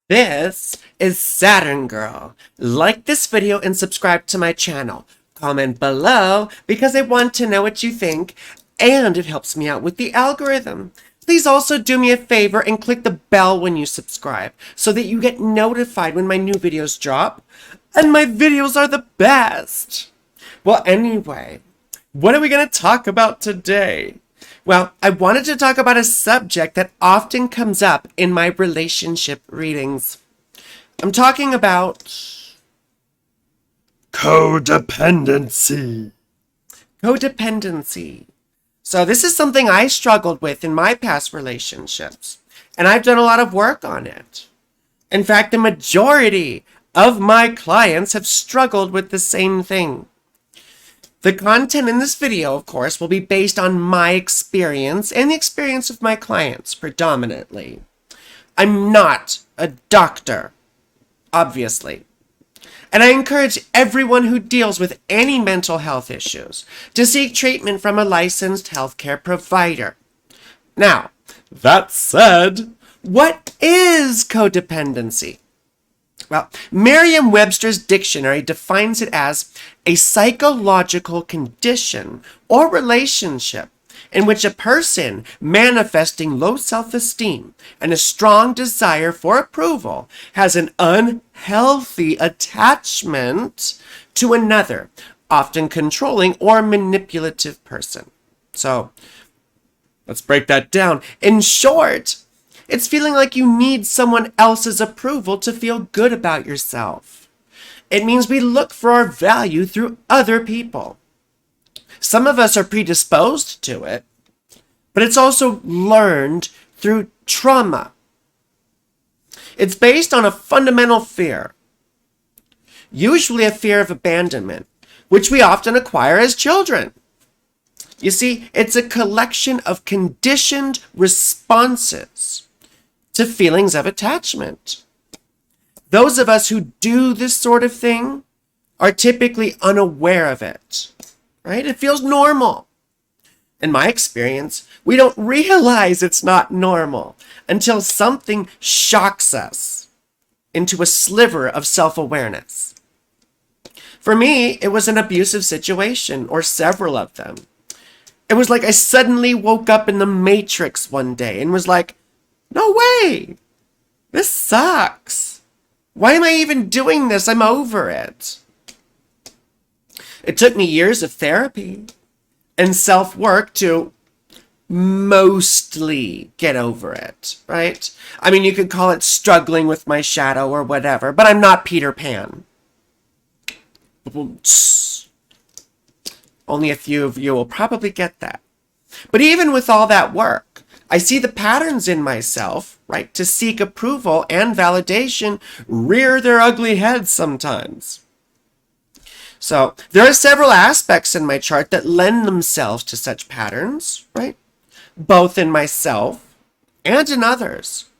This is Saturn Girl. Like this video and subscribe to my channel. Comment below because I want to know what you think and it helps me out with the algorithm. Please also do me a favor and click the bell when you subscribe so that you get notified when my new videos drop. And my videos are the best. Well, anyway, what are we going to talk about today? Well, I wanted to talk about a subject that often comes up in my relationship readings. I'm talking about codependency. Codependency. So this is something I struggled with in my past relationships, and I've done a lot of work on it. In fact, the majority of my clients have struggled with the same thing. The content in this video, of course, will be based on my experience and the experience of my clients predominantly. I'm not a doctor, obviously. And I encourage everyone who deals with any mental health issues to seek treatment from a licensed healthcare provider. Now, that said, what is codependency? Well, Merriam-Webster's dictionary defines it as a psychological condition or relationship in which a person manifesting low self-esteem and a strong desire for approval has an unhealthy attachment to another, often controlling or manipulative person. So, let's break that down. In short, it's feeling like you need someone else's approval to feel good about yourself. It means we look for our value through other people. Some of us are predisposed to it, but it's also learned through trauma. It's based on a fundamental fear, usually a fear of abandonment, which we often acquire as children. You see, it's a collection of conditioned responses to feelings of attachment. Those of us who do this sort of thing are typically unaware of it, right? It feels normal. In my experience, we don't realize it's not normal until something shocks us into a sliver of self-awareness. For me, it was an abusive situation, or several of them. It was like I suddenly woke up in the Matrix one day and was like, no way! This sucks! Why am I even doing this? I'm over it. It took me years of therapy and self-work to mostly get over it, right? I mean, you could call it struggling with my shadow or whatever, but I'm not Peter Pan. Only a few of you will probably get that. But even with all that work, I see the patterns in myself, right, to seek approval and validation rear their ugly heads sometimes. So there are several aspects in my chart that lend themselves to such patterns, right, both in myself and in others.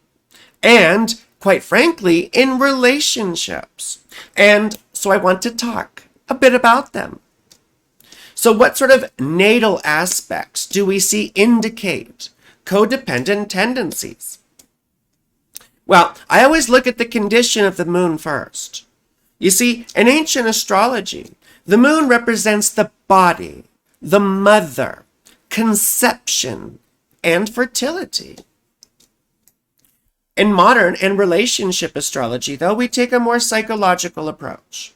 And, quite frankly, in relationships. And so I want to talk a bit about them. So what sort of natal aspects do we see indicate codependent tendencies? Well, I always look at the condition of the moon first. You see, in ancient astrology, the moon represents the body, the mother, conception, and fertility. In modern and relationship astrology, though, we take a more psychological approach.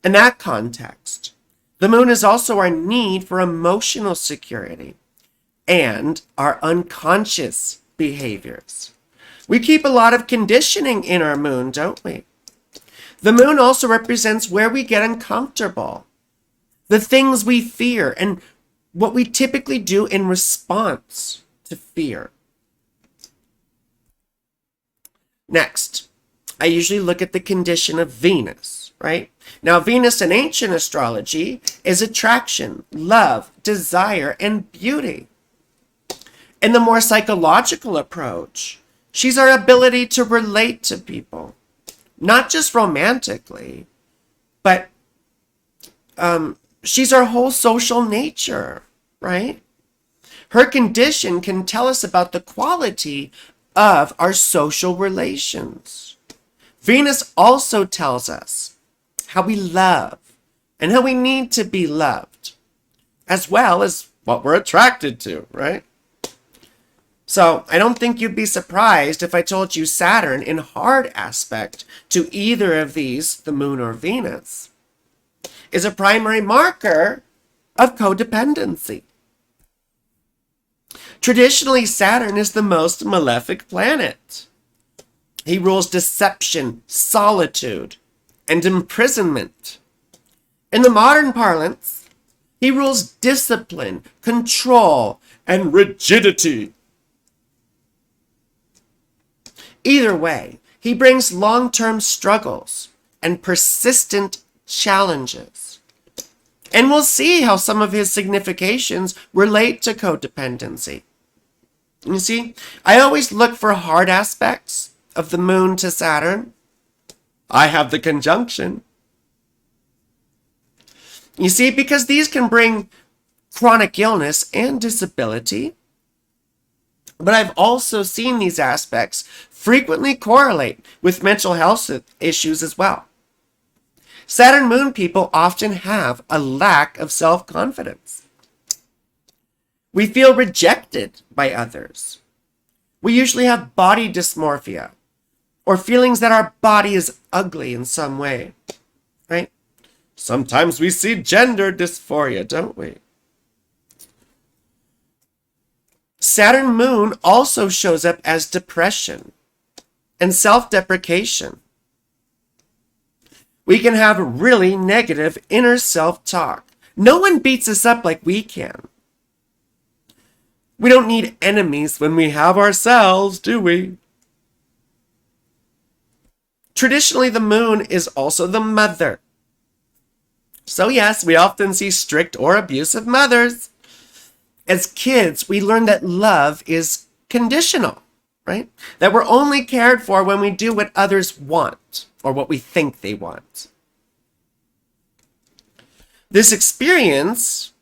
In that context, the moon is also our need for emotional security and our unconscious behaviors. We keep a lot of conditioning in our moon, don't we? The moon also represents where we get uncomfortable, the things we fear, and what we typically do in response to fear. Next, I usually look at the condition of Venus, right? Now, Venus in ancient astrology is attraction, love, desire, and beauty. In the more psychological approach, she's our ability to relate to people, not just romantically, but she's our whole social nature, right? Her condition can tell us about the quality of our social relations. Venus also tells us how we love and how we need to be loved, as well as what we're attracted to, right? So I don't think you'd be surprised if I told you Saturn in hard aspect to either of these, the moon or Venus, is a primary marker of codependency. Traditionally, Saturn is the most malefic planet. He rules deception, solitude, and imprisonment. In the modern parlance, he rules discipline, control, and rigidity. Either way, he brings long-term struggles and persistent challenges. And we'll see how some of his significations relate to codependency. You see, I always look for hard aspects of the moon to Saturn. I have the conjunction. You see, because these can bring chronic illness and disability. But I've also seen these aspects frequently correlate with mental health issues as well. Saturn moon people often have a lack of self-confidence. We feel rejected by others. We usually have body dysmorphia or feelings that our body is ugly in some way, right? Sometimes we see gender dysphoria, don't we? Saturn moon also shows up as depression and self-deprecation. We can have really negative inner self-talk. No one beats us up like we can. We don't need enemies when we have ourselves, do we? Traditionally, the moon is also the mother. So yes, we often see strict or abusive mothers. As kids, we learn that love is conditional, right? That we're only cared for when we do what others want or what we think they want. This experience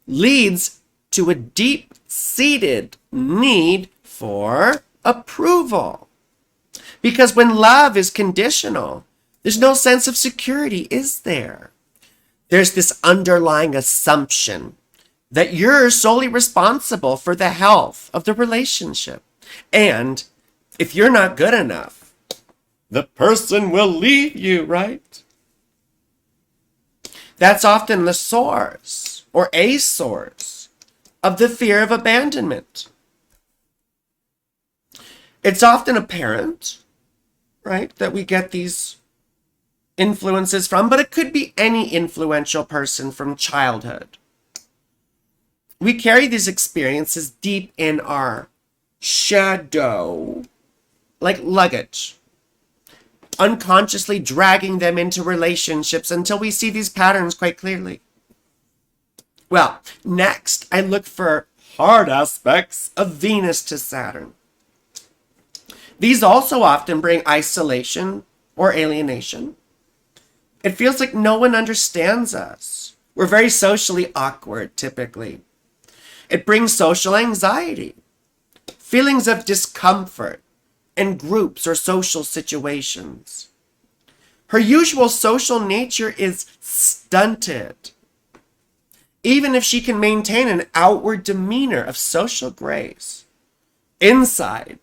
leads to a deep-seated need for approval. Because when love is conditional, there's no sense of security, is there? There's this underlying assumption that you're solely responsible for the health of the relationship. And if you're not good enough, the person will leave you, right? That's often the source or a source of the fear of abandonment. It's often apparent, right, that we get these influences from, but it could be any influential person from childhood. We carry these experiences deep in our shadow, like luggage, unconsciously dragging them into relationships until we see these patterns quite clearly. Well, next, I look for hard aspects of Venus to Saturn. These also often bring isolation or alienation. It feels like no one understands us. We're very socially awkward, typically. It brings social anxiety, feelings of discomfort in groups or social situations. Her usual social nature is stunted. Even if she can maintain an outward demeanor of social grace, inside,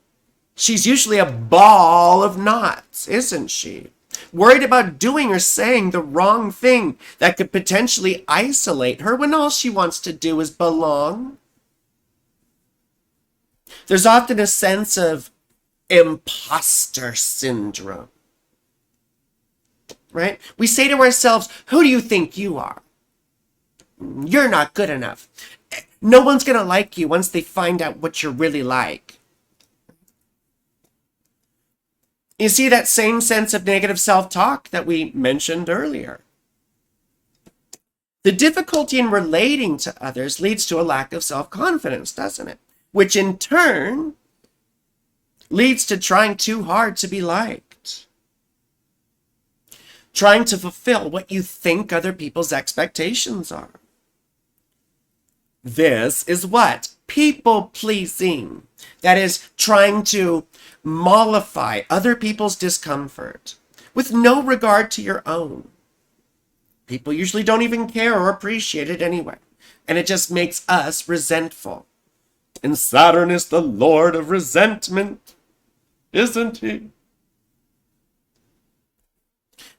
she's usually a ball of knots, isn't she? Worried about doing or saying the wrong thing that could potentially isolate her when all she wants to do is belong. There's often a sense of imposter syndrome, right? We say to ourselves, who do you think you are? You're not good enough. No one's going to like you once they find out what you're really like. You see that same sense of negative self-talk that we mentioned earlier. The difficulty in relating to others leads to a lack of self-confidence, doesn't it? Which in turn leads to trying too hard to be liked. Trying to fulfill what you think other people's expectations are. This is what? People pleasing. That is, trying to mollify other people's discomfort with no regard to your own. People usually don't even care or appreciate it anyway, and it just makes us resentful. And Saturn is the lord of resentment, isn't he?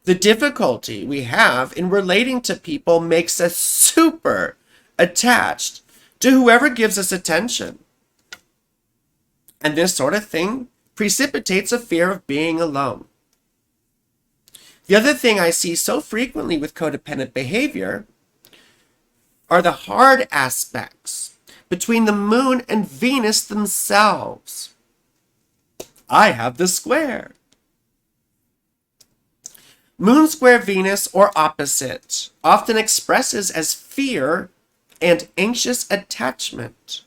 The difficulty we have in relating to people makes us super attached to whoever gives us attention. And this sort of thing precipitates a fear of being alone. The other thing I see so frequently with codependent behavior are the hard aspects between the moon and Venus themselves. I have the square. Moon square Venus, or opposite, often expresses as fear and anxious attachment.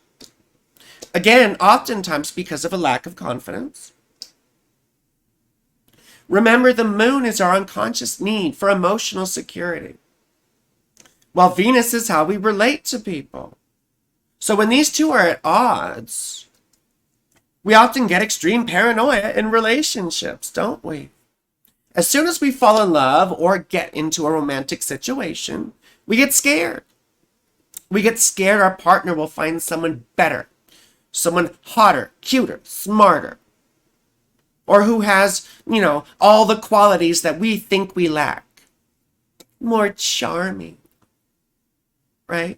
Again, oftentimes because of a lack of confidence. Remember, the moon is our unconscious need for emotional security, while Venus is how we relate to people. So when these two are at odds, we often get extreme paranoia in relationships, don't we? As soon as we fall in love or get into a romantic situation, we get scared. We get scared our partner will find someone better, someone hotter, cuter, smarter, or who has, all the qualities that we think we lack. More charming, right?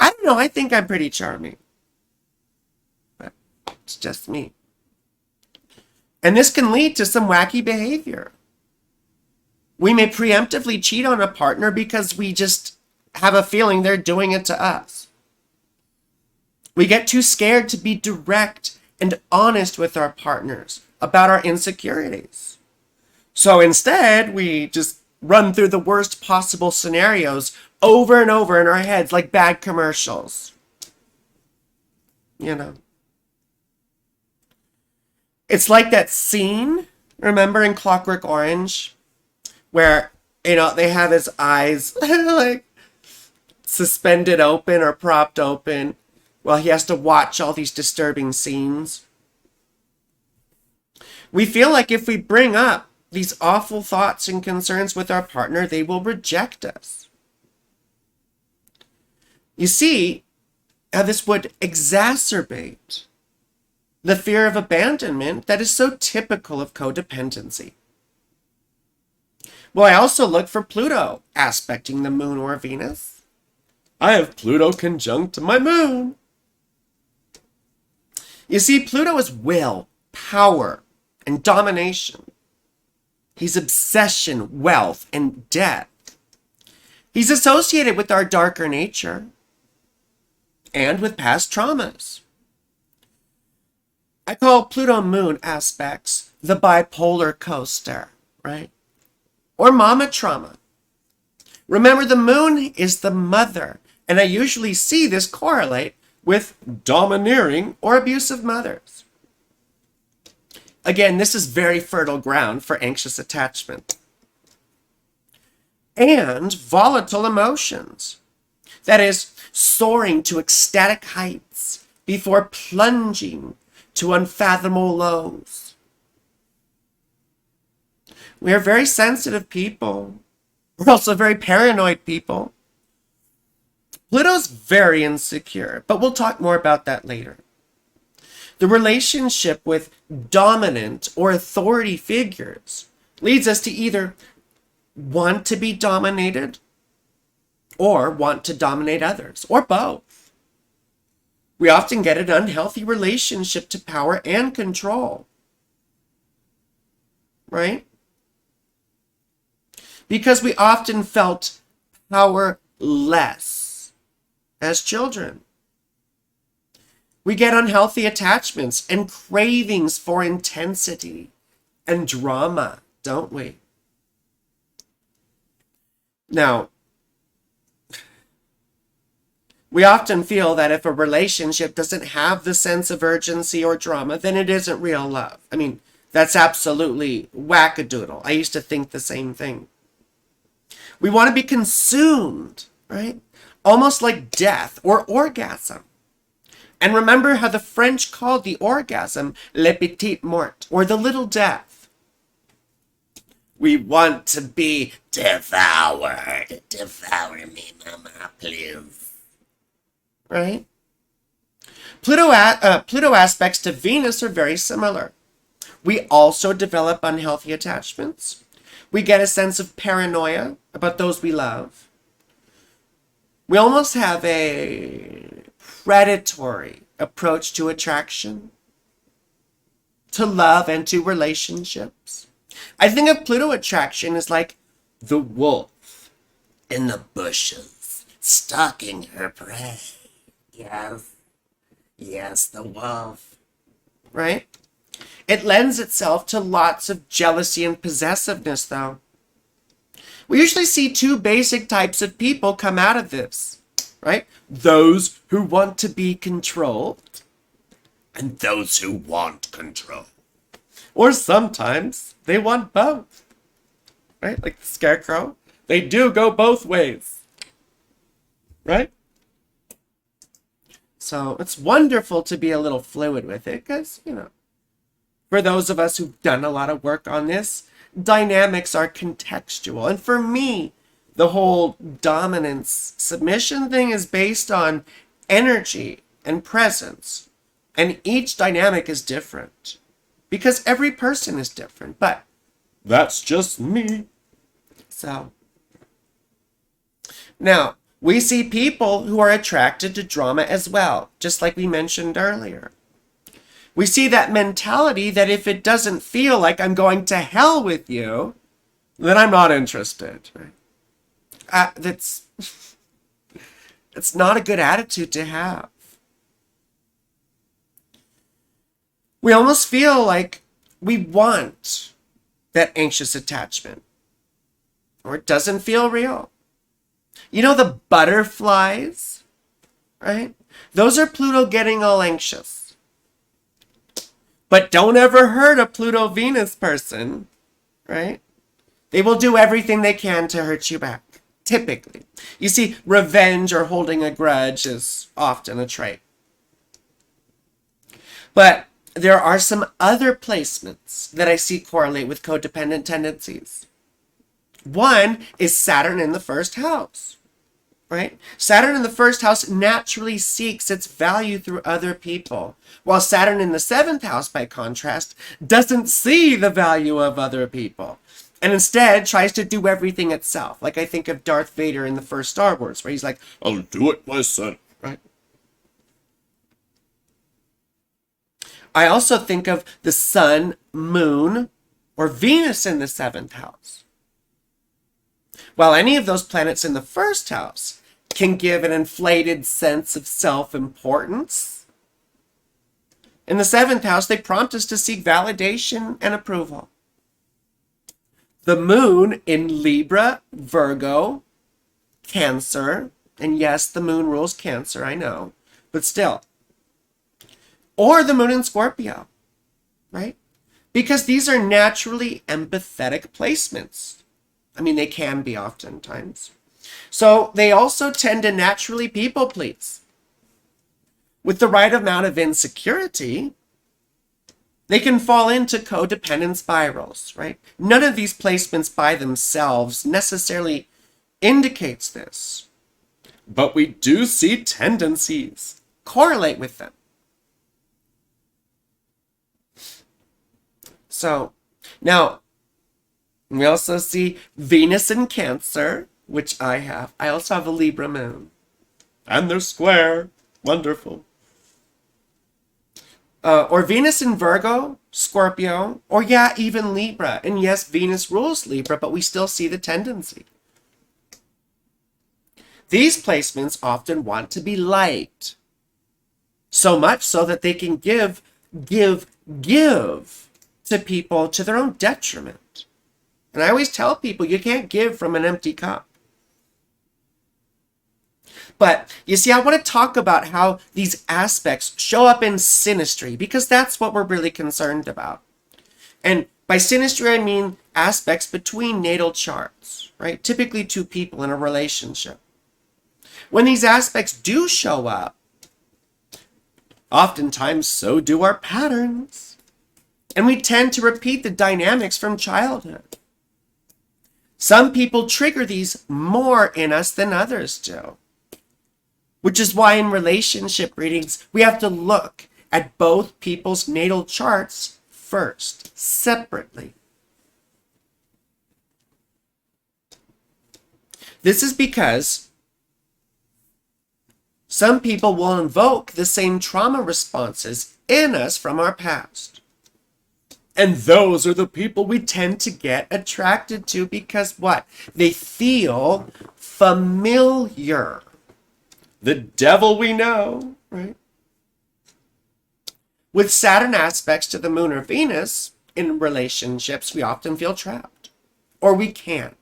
I don't know, I think I'm pretty charming, but it's just me. And this can lead to some wacky behavior. We may preemptively cheat on a partner because we just have a feeling they're doing it to us. We get too scared to be direct and honest with our partners about our insecurities. So instead, we just run through the worst possible scenarios over and over in our heads like bad commercials. It's like that scene, remember in Clockwork Orange, where, they have his eyes like suspended open or propped open while he has to watch all these disturbing scenes. We feel like if we bring up these awful thoughts and concerns with our partner, they will reject us. You see how this would exacerbate the fear of abandonment that is so typical of codependency. Well, I also look for Pluto aspecting the moon or Venus. I have Pluto conjunct my moon. You see, Pluto is will, power, and domination. He's obsession, wealth, and death. He's associated with our darker nature and with past traumas. I call Pluto moon aspects the bipolar coaster, right? Or mama trauma. Remember, the moon is the mother, and I usually see this correlate with domineering or abusive mothers. Again, this is very fertile ground for anxious attachment. And volatile emotions. That is, soaring to ecstatic heights before plunging to unfathomable lows. We are very sensitive people. We're also very paranoid people. Pluto's very insecure, but we'll talk more about that later. The relationship with dominant or authority figures leads us to either want to be dominated or want to dominate others, or both. We often get an unhealthy relationship to power and control, right? Because we often felt powerless as children. We get unhealthy attachments and cravings for intensity and drama, don't we? Now, we often feel that if a relationship doesn't have the sense of urgency or drama, then it isn't real love. I mean, that's absolutely wackadoodle. I used to think the same thing. We want to be consumed, right? Almost like death or orgasm. And remember how the French called the orgasm le petit mort, or the little death. We want to be devoured. Devour me, mama, please. Right? Pluto aspects to Venus are very similar. We also develop unhealthy attachments. We get a sense of paranoia about those we love. We almost have a predatory approach to attraction, to love, and to relationships. I think of Pluto attraction as like the wolf in the bushes, stalking her prey. Yes, the wolf. Right? It lends itself to lots of jealousy and possessiveness, though. We usually see two basic types of people come out of this, right? Those who want to be controlled and those who want control. Or sometimes they want both, right? Like the scarecrow. They do go both ways, right? So it's wonderful to be a little fluid with it because, for those of us who've done a lot of work on this, dynamics are contextual. And for me, the whole dominance submission thing is based on energy and presence. And each dynamic is different because every person is different. But that's just me. So now we see people who are attracted to drama as well, just like we mentioned earlier. We see that mentality that if it doesn't feel like I'm going to hell with you, then I'm not interested. Right? It's not a good attitude to have. We almost feel like we want that anxious attachment, or it doesn't feel real. The butterflies, right? Those are Pluto getting all anxious. But don't ever hurt a Pluto-Venus person, right? They will do everything they can to hurt you back, typically. You see, revenge or holding a grudge is often a trait. But there are some other placements that I see correlate with codependent tendencies. One is Saturn in the first house, right? Saturn in the first house naturally seeks its value through other people, while Saturn in the seventh house, by contrast, doesn't see the value of other people and instead tries to do everything itself. Like I think of Darth Vader in the first Star Wars, where he's like, I'll do it myself, right? I also think of the Sun, Moon, or Venus in the seventh house. While any of those planets in the first house can give an inflated sense of self-importance, in the seventh house, they prompt us to seek validation and approval. The moon in Libra, Virgo, Cancer, and yes, the moon rules Cancer, I know, but still. Or the moon in Scorpio, right? Because these are naturally empathetic placements. I mean, they can be oftentimes. So they also tend to naturally people please. With the right amount of insecurity, they can fall into codependent spirals, right? None of these placements by themselves necessarily indicates this. But we do see tendencies correlate with them. So, now, we also see Venus in Cancer, which I have. I also have a Libra moon. And they're square. Wonderful. Or Venus in Virgo, Scorpio, or even Libra. And yes, Venus rules Libra, but we still see the tendency. These placements often want to be liked. So much so that they can give to people to their own detriment. And I always tell people you can't give from an empty cup. But you see, I want to talk about how these aspects show up in synastry, because that's what we're really concerned about. And by synastry, I mean aspects between natal charts, right? Typically two people in a relationship. When these aspects do show up, Oftentimes, so do our patterns. And we tend to repeat the dynamics from childhood. Some people trigger these more in us than others do. Which is why in relationship readings, we have to look at both people's natal charts first, separately. This is because some people will invoke the same trauma responses in us from our past. And those are the people we tend to get attracted to because what? They feel familiar. The devil we know, right? With Saturn aspects to the moon or Venus in relationships, we often feel trapped. Or we can't,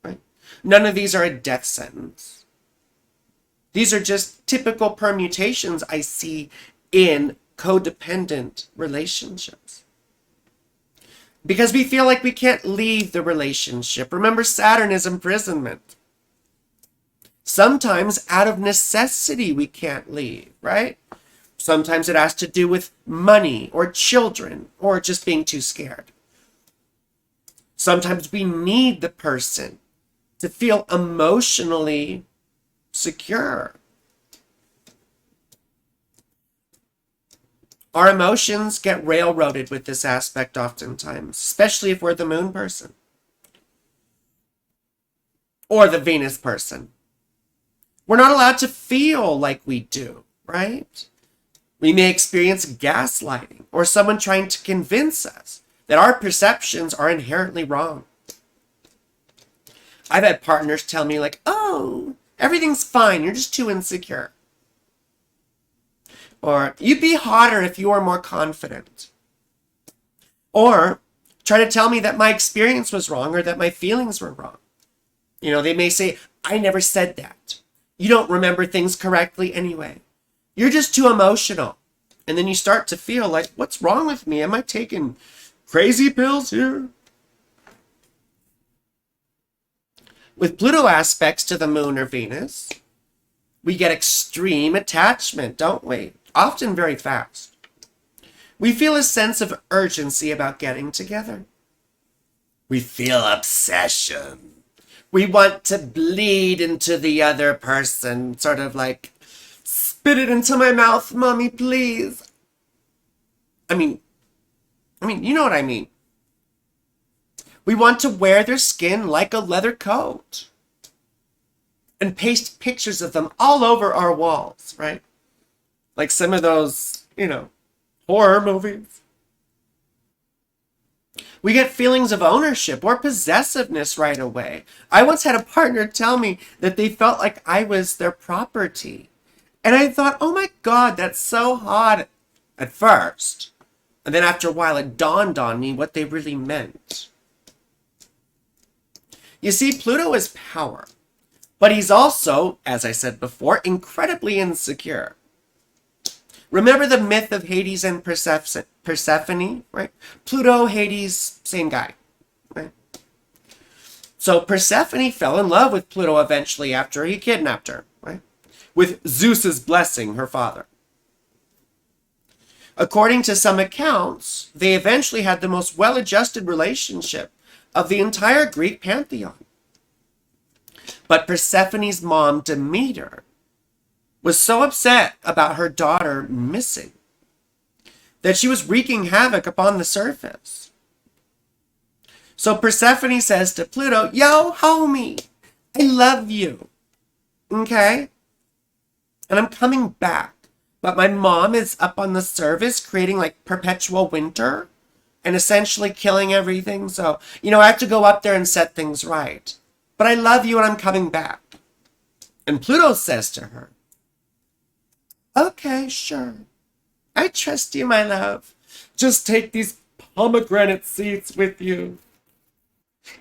right? None of these are a death sentence. These are just typical permutations I see in codependent relationships. Because we feel like we can't leave the relationship. Remember, Saturn is imprisonment. Sometimes out of necessity we can't leave, right? Sometimes it has to do with money or children or just being too scared. Sometimes we need the person to feel emotionally secure. Our emotions get railroaded with this aspect oftentimes, especially if we're the moon person or the Venus person. We're not allowed to feel like we do, right? We may experience gaslighting or someone trying to convince us that our perceptions are inherently wrong. I've had partners tell me like, oh, everything's fine, you're just too insecure. Or, you'd be hotter if you were more confident. Or, try to tell me that my experience was wrong or that my feelings were wrong. You know, they may say, I never said that. You don't remember things correctly anyway. You're just too emotional. And then you start to feel like, what's wrong with me? Am I taking crazy pills here? With Pluto aspects to the moon or Venus, we get extreme attachment, don't we? Often very fast. We feel a sense of urgency about getting together. We feel obsession. We want to bleed into the other person, sort of like, spit it into my mouth, mommy, please. I mean, you know what I mean. We want to wear their skin like a leather coat and paste pictures of them all over our walls, right? Like some of those, horror movies. We get feelings of ownership or possessiveness right away. I once had a partner tell me that they felt like I was their property. And I thought, oh my God, that's so hot at first. And then after a while, it dawned on me what they really meant. You see, Pluto is power. But he's also, as I said before, incredibly insecure. Remember the myth of Hades and Persephone, right? Pluto, Hades, same guy, right? So Persephone fell in love with Pluto eventually after he kidnapped her, right? With Zeus's blessing, her father. According to some accounts, they eventually had the most well-adjusted relationship of the entire Greek pantheon. But Persephone's mom, Demeter, was so upset about her daughter missing that she was wreaking havoc upon the surface. So Persephone says to Pluto, yo, homie, I love you, okay? And I'm coming back. But my mom is up on the surface creating like perpetual winter and essentially killing everything. So, I have to go up there and set things right. But I love you and I'm coming back. And Pluto says to her, okay, sure. I trust you, my love. Just take these pomegranate seeds with you.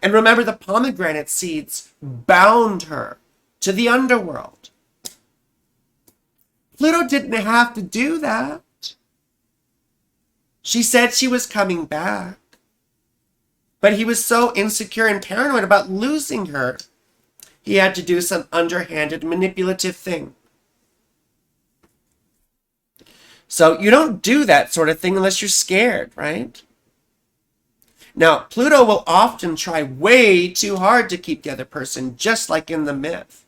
And remember, the pomegranate seeds bound her to the underworld. Pluto didn't have to do that. She said she was coming back. But he was so insecure and paranoid about losing her, he had to do some underhanded, manipulative thing. So you don't do that sort of thing unless you're scared, right? Now, Pluto will often try way too hard to keep the other person, just like in the myth.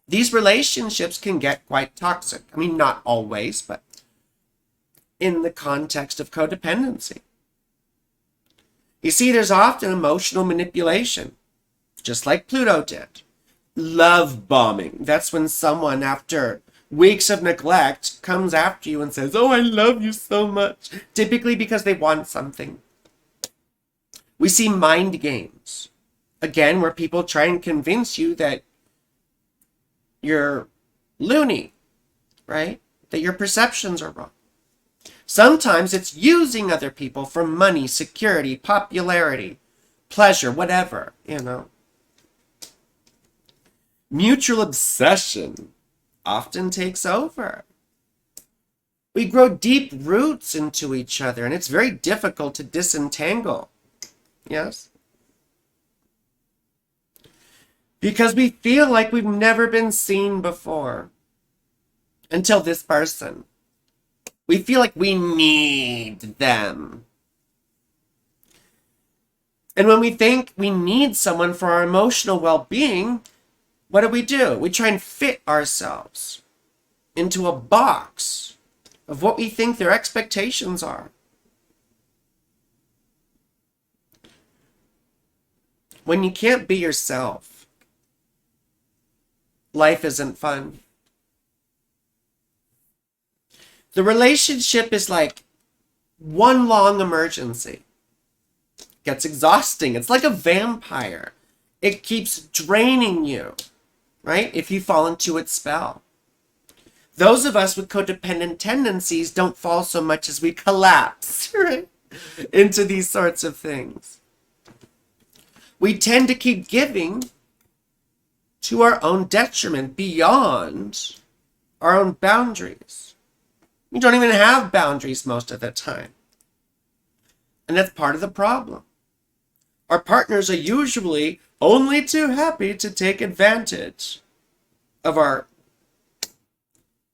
These relationships can get quite toxic. I mean, not always, but in the context of codependency. You see, there's often emotional manipulation, just like Pluto did. Love bombing. That's when someone, after weeks of neglect, comes after you and says, "Oh, I love you so much," typically because they want something. We see mind games, again, where people try and convince you that you're loony, right? That your perceptions are wrong. Sometimes it's using other people for money, security, popularity, pleasure, whatever, Mutual obsession often takes over. We grow deep roots into each other, and it's very difficult to disentangle. Yes? Because we feel like we've never been seen before until this person. We feel like we need them. And when we think we need someone for our emotional well-being, what do? We try and fit ourselves into a box of what we think their expectations are. When you can't be yourself, life isn't fun. The relationship is like one long emergency. It gets exhausting. It's like a vampire. It keeps draining you, right? If you fall into its spell. Those of us with codependent tendencies don't fall so much as we collapse, right, into these sorts of things. We tend to keep giving to our own detriment beyond our own boundaries. We don't even have boundaries most of the time. And that's part of the problem. Our partners are usually only too happy to take advantage of our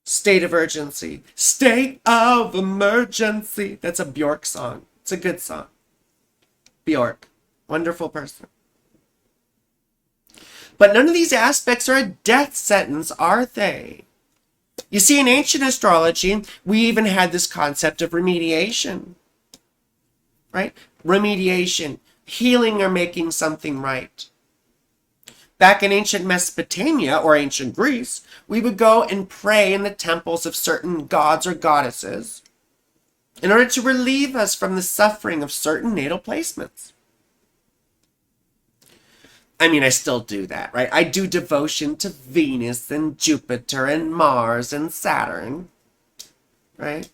state of urgency. State of emergency. That's a Bjork song. It's a good song. Bjork. Wonderful person. But none of these aspects are a death sentence, are they? You see, in ancient astrology, we even had this concept of remediation, right? Remediation, healing or making something right. Back in ancient Mesopotamia or ancient Greece, we would go and pray in the temples of certain gods or goddesses in order to relieve us from the suffering of certain natal placements. I mean, I still do that, right? I do devotion to Venus and Jupiter and Mars and Saturn, right?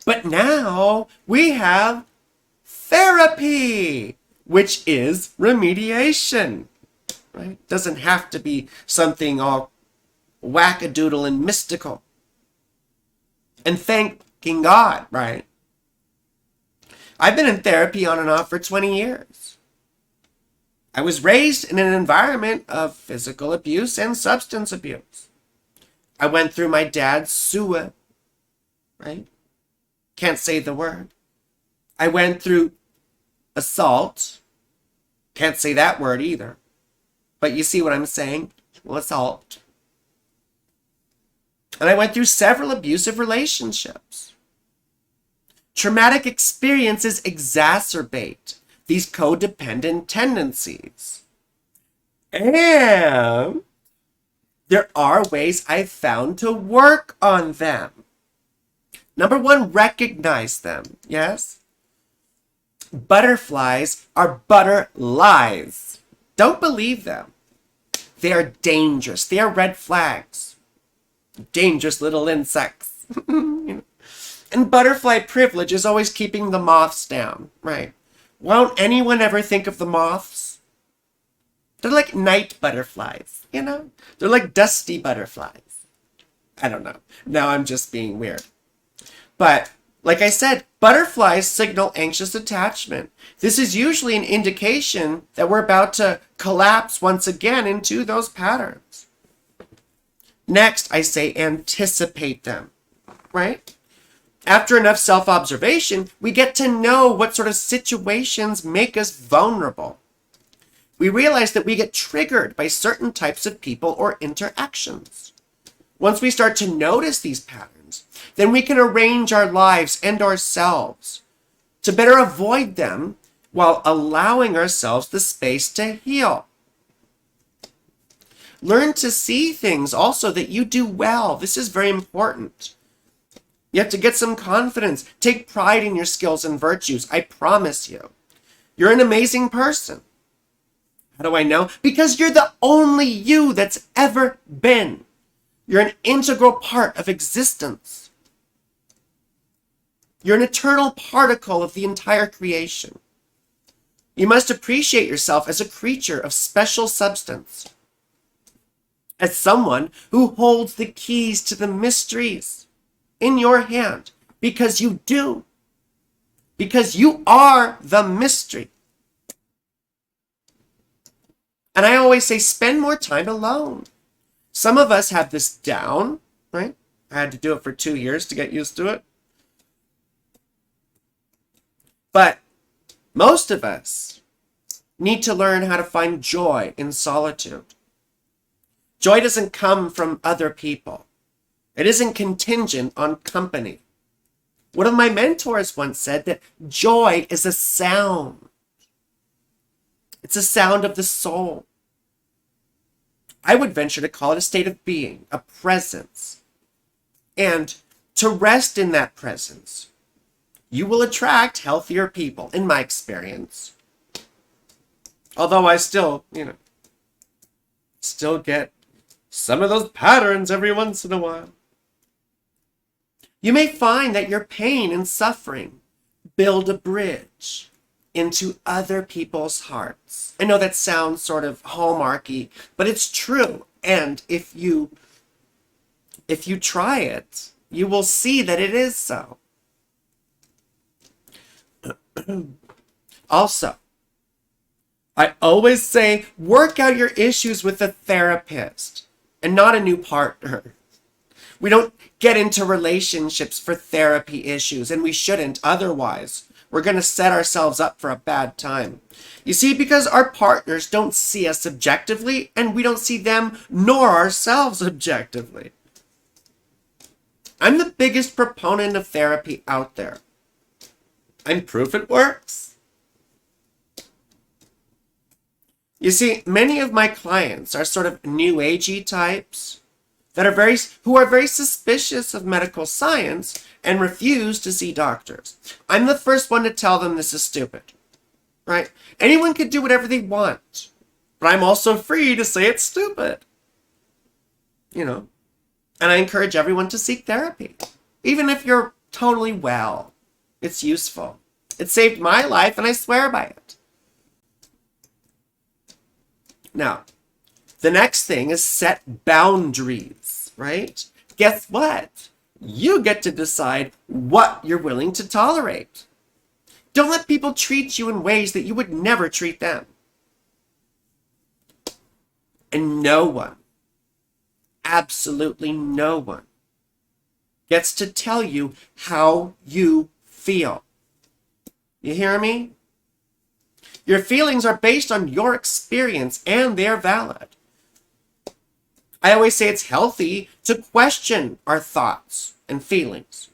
But now we have therapy, which is remediation, right? Doesn't have to be something all wackadoodle and mystical. And thanking God, right? I've been in therapy on and off for 20 years. I was raised in an environment of physical abuse and substance abuse. I went through my dad's sewer, right? Can't say the word. I went through assault. Can't say that word either. But you see what I'm saying? Well, assault. And I went through several abusive relationships. Traumatic experiences exacerbate these codependent tendencies. And there are ways I've found to work on them. Number one, recognize them. Yes? Butterflies are butter lies. Don't believe them. They are dangerous. They are red flags. Dangerous little insects. And butterfly privilege is always keeping the moths down, right? Won't anyone ever think of the moths? They're like night butterflies, They're like dusty butterflies. I don't know. Now I'm just being weird. But, like I said, butterflies signal anxious attachment. This is usually an indication that we're about to collapse once again into those patterns. Next, I say anticipate them. right? After enough self-observation, we get to know what sort of situations make us vulnerable. We realize that we get triggered by certain types of people or interactions. Once we start to notice these patterns, then we can arrange our lives and ourselves to better avoid them while allowing ourselves the space to heal. Learn to see things also that you do well. This is very important. You have to get some confidence. Take pride in your skills and virtues. I promise you. You're an amazing person. How do I know? Because you're the only you that's ever been. You're an integral part of existence. You're an eternal particle of the entire creation. You must appreciate yourself as a creature of special substance, as someone who holds the keys to the mysteries in your hand, because you do. Because you are the mystery. And I always say, spend more time alone. Some of us have this down, right? I had to do it for 2 years to get used to it. But most of us need to learn how to find joy in solitude. Joy doesn't come from other people. It isn't contingent on company. One of my mentors once said that joy is a sound. It's a sound of the soul. I would venture to call it a state of being, a presence. And to rest in that presence, you will attract healthier people, in my experience. Although I still, still get some of those patterns every once in a while. You may find that your pain and suffering build a bridge into other people's hearts. I know that sounds sort of hallmarky, but it's true. And if you try it, you will see that it is so. Also, I always say, work out your issues with a therapist and not a new partner. We don't get into relationships for therapy issues, and we shouldn't. Otherwise, we're going to set ourselves up for a bad time. You see, because our partners don't see us objectively, and we don't see them nor ourselves objectively. I'm the biggest proponent of therapy out there. I'm proof it works. You see, many of my clients are sort of new agey types who are very suspicious of medical science and refuse to see doctors. I'm the first one to tell them this is stupid, right? Anyone can do whatever they want, but I'm also free to say it's stupid, And I encourage everyone to seek therapy, even if you're totally well. It's useful. It saved my life, and I swear by it. Now, the next thing is set boundaries, right? Guess what? You get to decide what you're willing to tolerate. Don't let people treat you in ways that you would never treat them. And no one, absolutely no one, gets to tell you how you feel. You hear me? Your feelings are based on your experience, and they're valid. I always say it's healthy to question our thoughts and feelings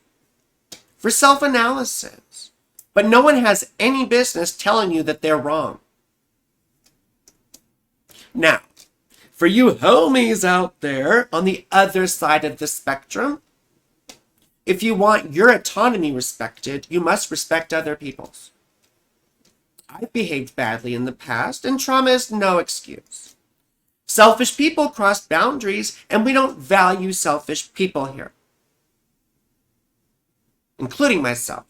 for self-analysis, but no one has any business telling you that they're wrong. Now, for you homies out there on the other side of the spectrum, if you want your autonomy respected, you must respect other people's. I've behaved badly in the past, and trauma is no excuse. Selfish people cross boundaries, and we don't value selfish people here, including myself.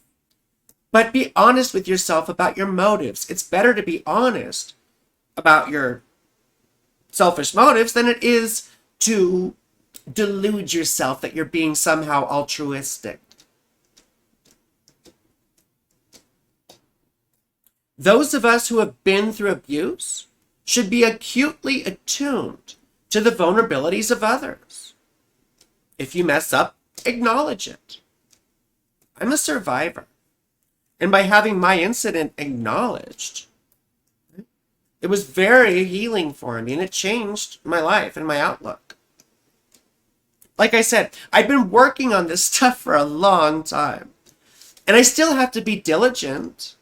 But be honest with yourself about your motives. It's better to be honest about your selfish motives than it is to delude yourself that you're being somehow altruistic. Those of us who have been through abuse should be acutely attuned to the vulnerabilities of others. If you mess up, acknowledge it. I'm a survivor. And by having my incident acknowledged, it was very healing for me, and it changed my life and my outlook. Like I said, I've been working on this stuff for a long time, and I still have to be diligent.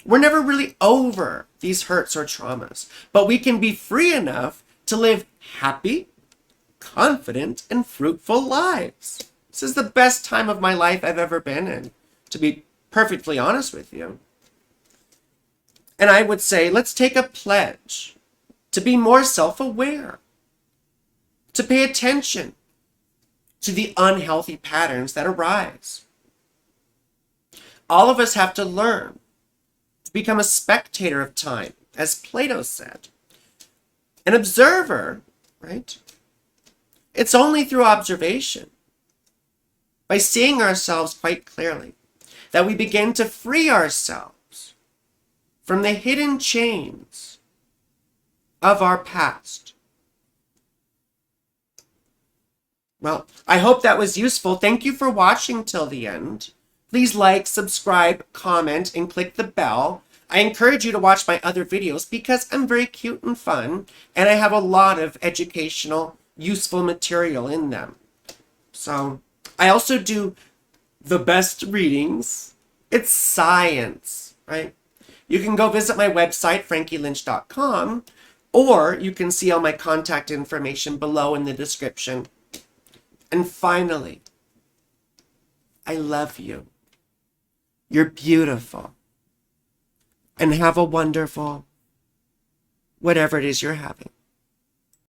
We're never really over these hurts or traumas, but we can be free enough to live happy, confident, and fruitful lives. This is the best time of my life I've ever been in, to be perfectly honest with you. And I would say, let's take a pledge to be more self-aware, to pay attention to the unhealthy patterns that arise. All of us have to learn to become a spectator of time, as Plato said. An observer, right? It's only through observation, by seeing ourselves quite clearly, that we begin to free ourselves from the hidden chains of our past. Well, I hope that was useful. Thank you for watching till the end. Please like, subscribe, comment, and click the bell. I encourage you to watch my other videos because I'm very cute and fun, and I have a lot of educational, useful material in them. So, I also do the best readings. It's science, right? You can go visit my website, frankielynch.com, or you can see all my contact information below in the description. And finally, I love you. You're beautiful. And have a wonderful whatever it is you're having.